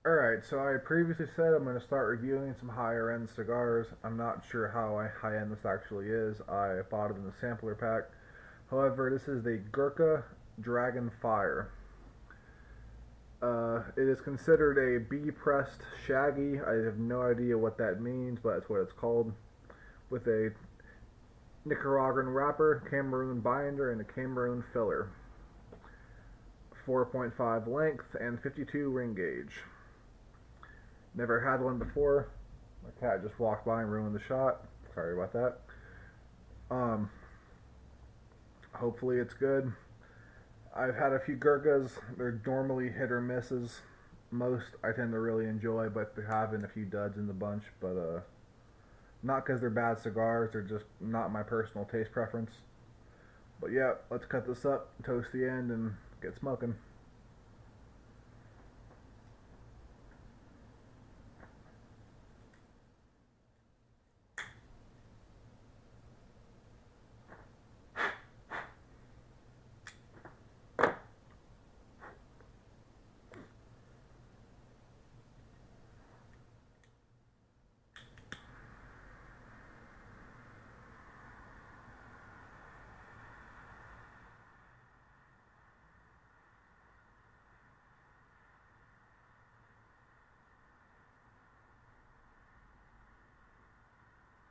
Alright, so I previously said I'm going to start reviewing some higher end cigars. I'm not sure how high end this actually is. I bought it in the sampler pack. However, this is the Gurkha Dragon Fire. It is considered a bee-pressed Shaggy. I have no idea what that means, but that's what it's called. With a Nicaraguan wrapper, Cameroon binder, and a Cameroon filler. 4.5 length and 52 ring gauge. Never had one before. My cat just walked by and ruined the shot. Sorry about that. Hopefully it's good. I've had a few Gurkhas. They're normally hit or misses. Most I tend to really enjoy, but there have been a few duds in the bunch. But not because they're bad cigars. They're just not my personal taste preference. But yeah, let's cut this up, toast the end, and get smoking.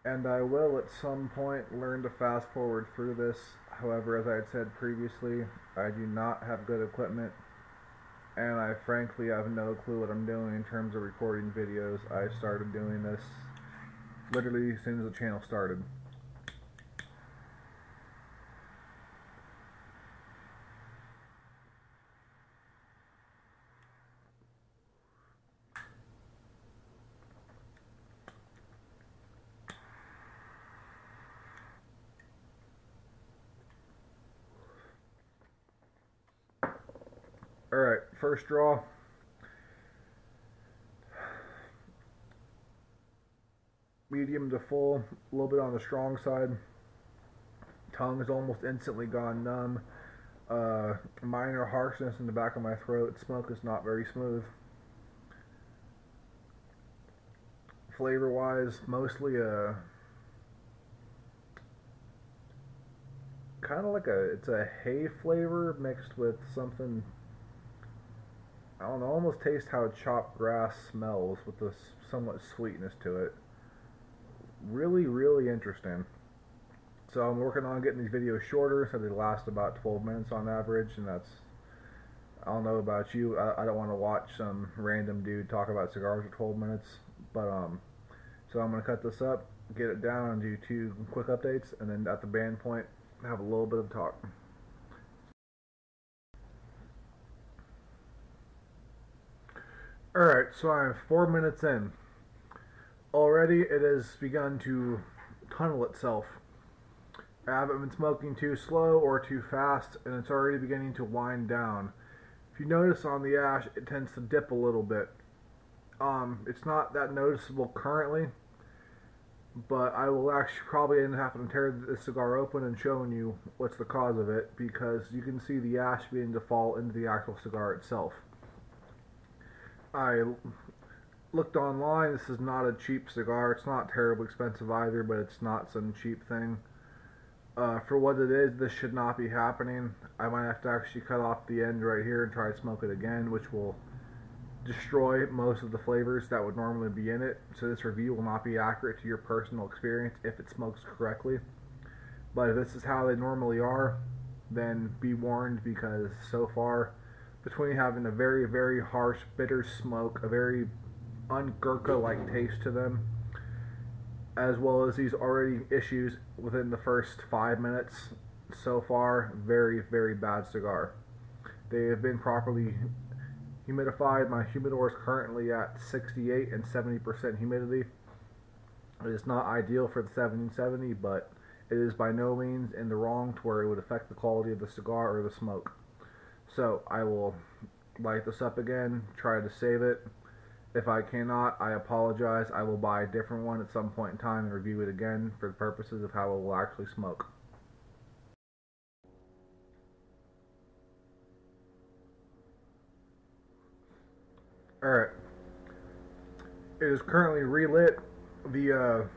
And I will at some point learn to fast forward through this. However, as I had said previously, I do not have good equipment, and I frankly have no clue what I'm doing in terms of recording videos. I started doing this literally as soon as the channel started. Alright, first draw. Medium to full, a little bit on the strong side. Tongue is almost instantly gone numb. Minor harshness in the back of my throat. Smoke is not very smooth. Flavor wise, mostly kind of like it's a hay flavor mixed with something, I don't know, almost taste how chopped grass smells with this somewhat sweetness to it. Really interesting. So I'm working on getting these videos shorter so they last about 12 minutes on average, and that's, I don't know about you, I don't want to watch some random dude talk about cigars for 12 minutes, but so I'm going to cut this up, get it down, and do 2 quick updates, and then at the band point have a little bit of talk. Alright, so I'm 4 minutes in. Already it has begun to tunnel itself. I haven't been smoking too slow or too fast, and it's already beginning to wind down. If you notice on the ash, it tends to dip a little bit. It's not that noticeable currently, but I will actually probably end up having to tear this cigar open and showing you what's the cause of it, because you can see the ash beginning to fall into the actual cigar itself. I looked online. This is not a cheap cigar. It's not terribly expensive either, but it's not some cheap thing. For what it is, this should not be happening. I might have to actually cut off the end right here and try to smoke it again, which will destroy most of the flavors that would normally be in it. So this review will not be accurate to your personal experience if it smokes correctly. But if this is how they normally are, then be warned, because so far, between having a very harsh, bitter smoke, a very un-Gurkha-like taste to them, as well as these already issues within the first 5 minutes, so far, very bad cigar. They have been properly humidified. My humidor is currently at 68 and 70% humidity. It is not ideal for the 70, but it is by no means in the wrong to where it would affect the quality of the cigar or the smoke. So I will light this up again, try to save it. If I cannot, I apologize. I will buy a different one at some point in time and review it again for the purposes of how it will actually smoke. Alright, It is currently relit. The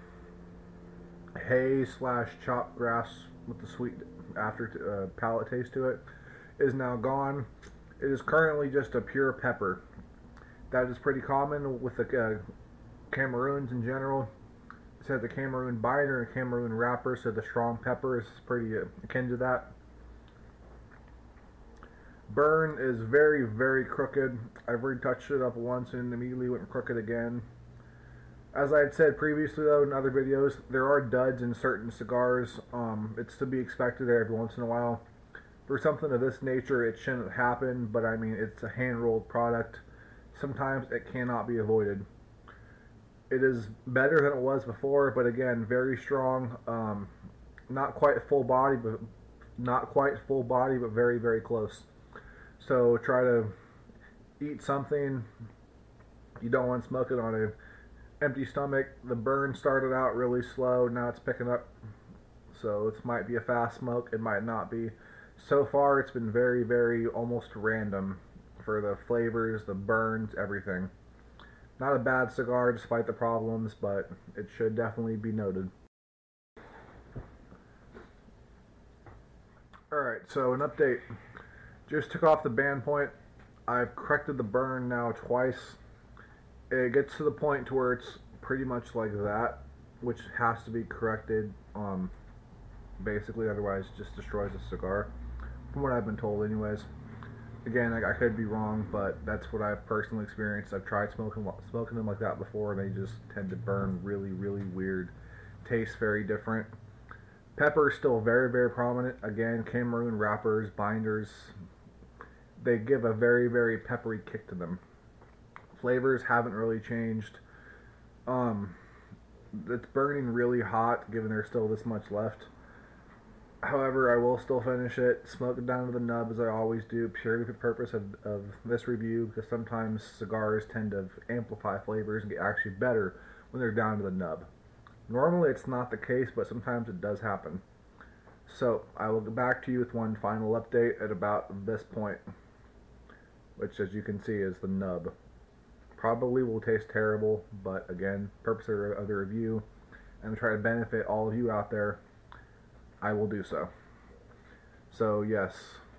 hay slash chopped grass with the sweet after palate taste to it is now gone. It is currently just a pure pepper. That is pretty common with the Cameroons in general. It has a Cameroon binder and a Cameroon wrapper, so the strong pepper is pretty akin to that. Burn is very, very crooked. I've retouched it up once and immediately went crooked again. As I had said previously, though, in other videos, there are duds in certain cigars. It's to be expected every once in a while. For something of this nature, it shouldn't happen, but I mean, it's a hand-rolled product. Sometimes it cannot be avoided. It is better than it was before, but again, very strong. Not quite full body, but very, very close. So try to eat something. You don't want to smoke it on an empty stomach. The burn started out really slow. Now it's picking up. So it might be a fast smoke. It might not be. So far, it's been very, very almost random for the flavors, the burns, everything. Not a bad cigar despite the problems, but it should definitely be noted. Alright, so an update. Just took off the band point. I've corrected the burn now twice. It gets to the point to where it's pretty much like that, which has to be corrected, basically, otherwise it just destroys the cigar, from what I've been told anyways. Again, I could be wrong, but that's what I've personally experienced. I've tried smoking them like that before, and they just tend to burn really, really weird. Tastes very different. Pepper is still very, very prominent. Again, Cameroon wrappers, binders, they give a very, very peppery kick to them. Flavors haven't really changed. It's burning really hot, given there's still this much left. However, I will still finish it, smoke it down to the nub as I always do, purely for the purpose of this review, because sometimes cigars tend to amplify flavors and get actually better when they're down to the nub. Normally it's not the case, but sometimes it does happen. So, I will get back to you with one final update at about this point, which as you can see is the nub. Probably will taste terrible, but again, purpose of the review, and try to benefit all of you out there, I will do so. So yes,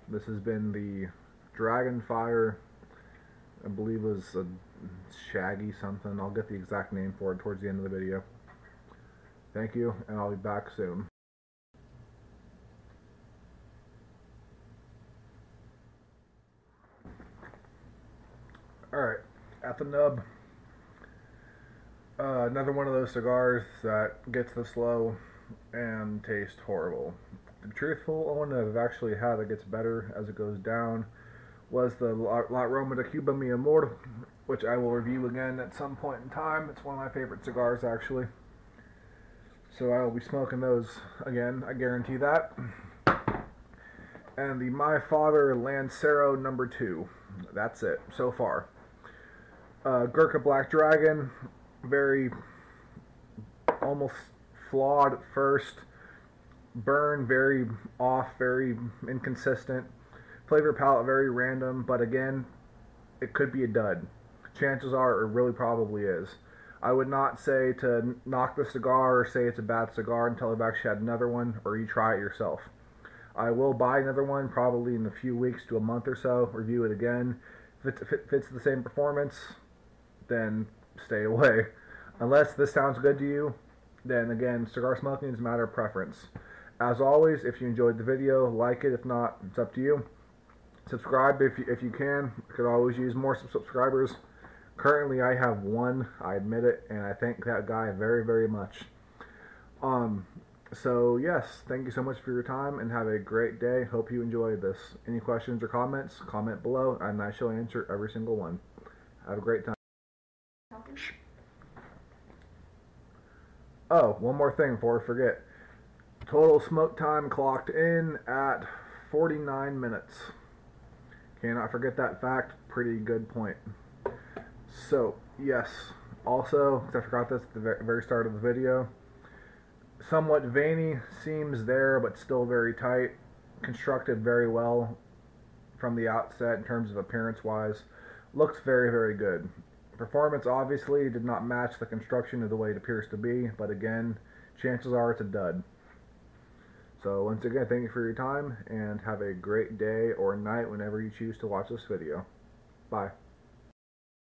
this has been the Dragonfire, I believe it was a Shaggy something. I'll get the exact name for it towards the end of the video. Thank you, and I'll be back soon. Alright, at the nub, another one of those cigars that gets this low and tastes horrible. The truthful one that I've actually had that gets better as it goes down was the La Roma de Cuba Mi Amor, which I will review again at some point in time. It's one of my favorite cigars, actually. So I will be smoking those again, I guarantee that. And the My Father Lancero number 2. That's it, so far. Gurkha Black Dragon, very almost flawed at first. Burn very off, very inconsistent. Flavor palette very random, but again, it could be a dud. Chances are it really probably is. I would not say to knock the cigar or say it's a bad cigar until I've actually had another one or you try it yourself. I will buy another one probably in a few weeks to a month or so, review it again. If it fits the same performance, then stay away. Unless this sounds good to you, then again, cigar smoking is a matter of preference. As always, if you enjoyed the video, like it. If not, it's up to you. Subscribe if you can. I could always use more subscribers. Currently, I have one, I admit it, and I thank that guy very, very much. So, yes, thank you so much for your time, and have a great day. Hope you enjoyed this. Any questions or comments, comment below, and I shall answer every single one. Have a great time. Oh, one more thing before I forget. Total smoke time clocked in at 49 minutes. Cannot forget that fact. Pretty good point. So, yes. Also, because I forgot this at the very start of the video, somewhat veiny, seams there, but still very tight. Constructed very well from the outset in terms of appearance-wise. Looks very, very good. Performance obviously did not match the construction of the way it appears to be, but again, chances are it's a dud. So once again, thank you for your time, and have a great day or night whenever you choose to watch this video. Bye.